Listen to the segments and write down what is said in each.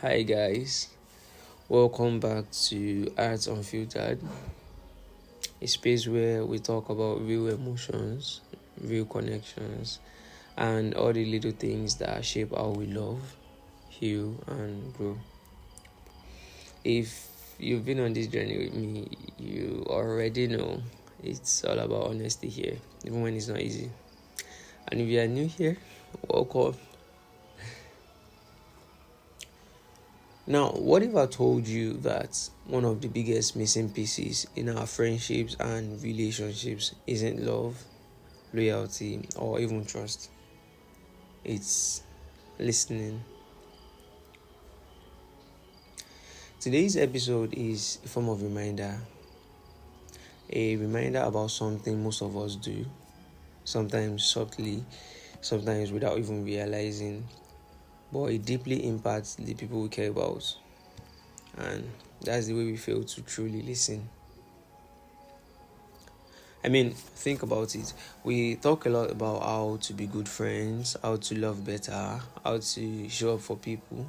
Hi guys, welcome back to Arts Unfiltered, a space where we talk about real emotions, real connections, and all the little things that shape how we love, heal, and grow. If you've been on this journey with me, you already know it's all about honesty here, even when it's not easy. And if you are new here, welcome. Now, what if I told you that one of the biggest missing pieces in our friendships and relationships isn't love, loyalty, or even trust? It's listening. Today's episode is a form of reminder, a reminder about something most of us do, sometimes subtly, sometimes without even realizing, but it deeply impacts the people we care about. And that's the way we fail to truly listen. Think about it. We talk a lot about how to be good friends, how to love better, how to show up for people,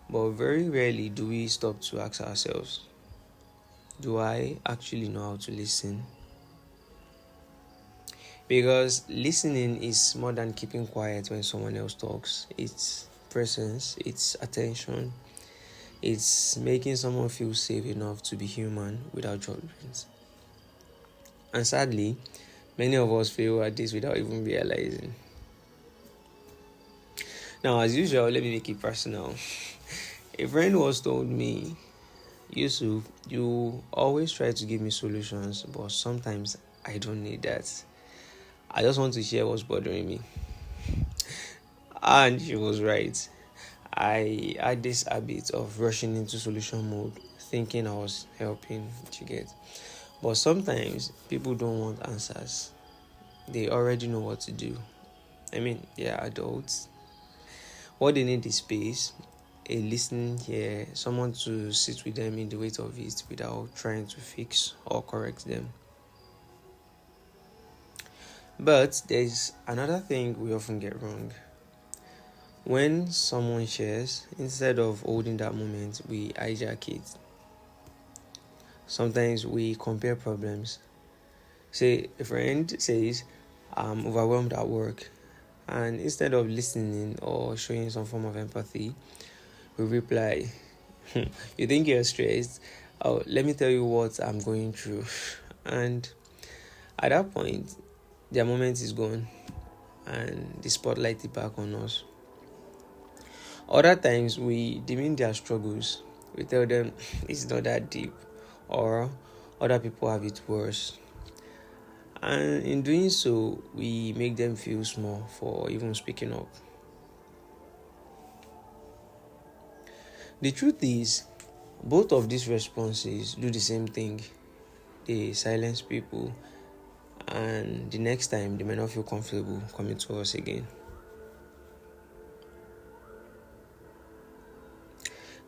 but very rarely do we stop to ask ourselves, do I actually know how to listen? Because listening is more than keeping quiet when someone else talks. It's presence, it's attention, it's making someone feel safe enough to be human without judgment. And sadly, many of us fail at this without even realizing. Now, as usual, let me make it personal. A friend once told me, Yusuf, you always try to give me solutions, but sometimes I don't need that. I just want to share what's bothering me. And she was right. I had this habit of rushing into solution mode, thinking I was helping to get. But sometimes people don't want answers. They already know what to do. They are adults. What they need is space, a listening ear, someone to sit with them in the weight of it without trying to fix or correct them. But there's another thing we often get wrong. When someone shares, instead of holding that moment, we hijack it. Sometimes we compare problems. Say, a friend says, I'm overwhelmed at work. And instead of listening or showing some form of empathy, we reply, you think you're stressed? Oh, let me tell you what I'm going through. And at that point, their moment is gone and the spotlight is back on us. Other times, we demean their struggles. We tell them it's not that deep, or other people have it worse. And in doing so, we make them feel small for even speaking up. The truth is, both of these responses do the same thing. They silence people, and the next time they may not feel comfortable coming to us again.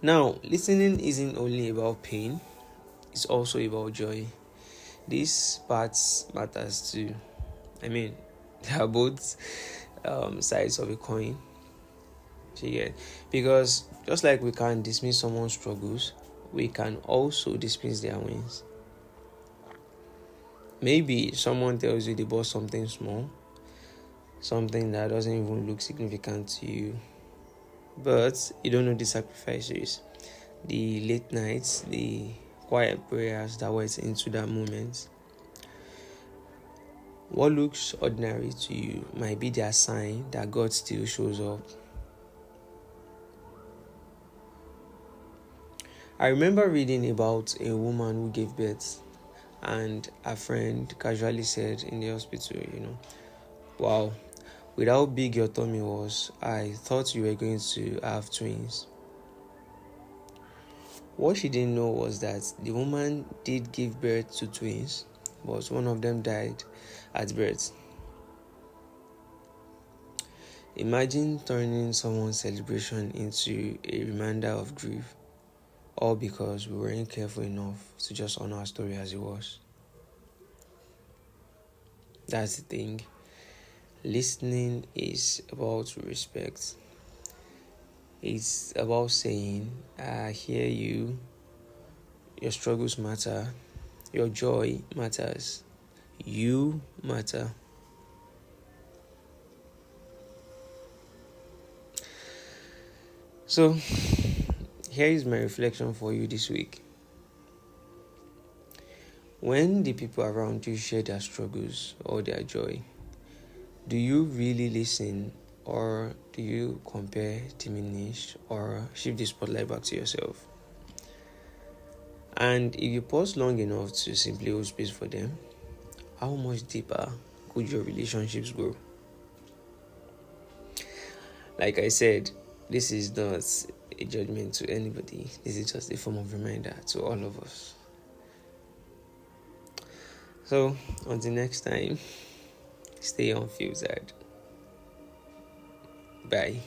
Now, listening isn't only about pain, it's also about joy. These parts matters too. They are both sides of a coin. Because just like we can dismiss someone's struggles, we can also dismiss their wins. Maybe someone tells you they bought something small, something that doesn't even look significant to you, but you don't know the sacrifices, the late nights, the quiet prayers that went into that moment. What looks ordinary to you might be their sign that God still shows up. I remember reading about a woman who gave birth, and a friend casually said in the hospital, wow, with how big your tummy was, I thought you were going to have twins. What she didn't know was that the woman did give birth to twins, but one of them died at birth. Imagine turning someone's celebration into a reminder of grief, all because we weren't careful enough to just honor our story as it was. That's the thing. Listening is about respect. It's about saying, I hear you, your struggles matter, your joy matters, you matter. So, here is my reflection for you this week. When the people around you share their struggles or their joy, do you really listen, or do you compare, diminish, or shift the spotlight back to yourself? And if you pause long enough to simply hold space for them, how much deeper could your relationships grow? Like I said, this is not a judgment to anybody. This is just a form of reminder to all of us. So, until next time, stay unfiltered. Bye.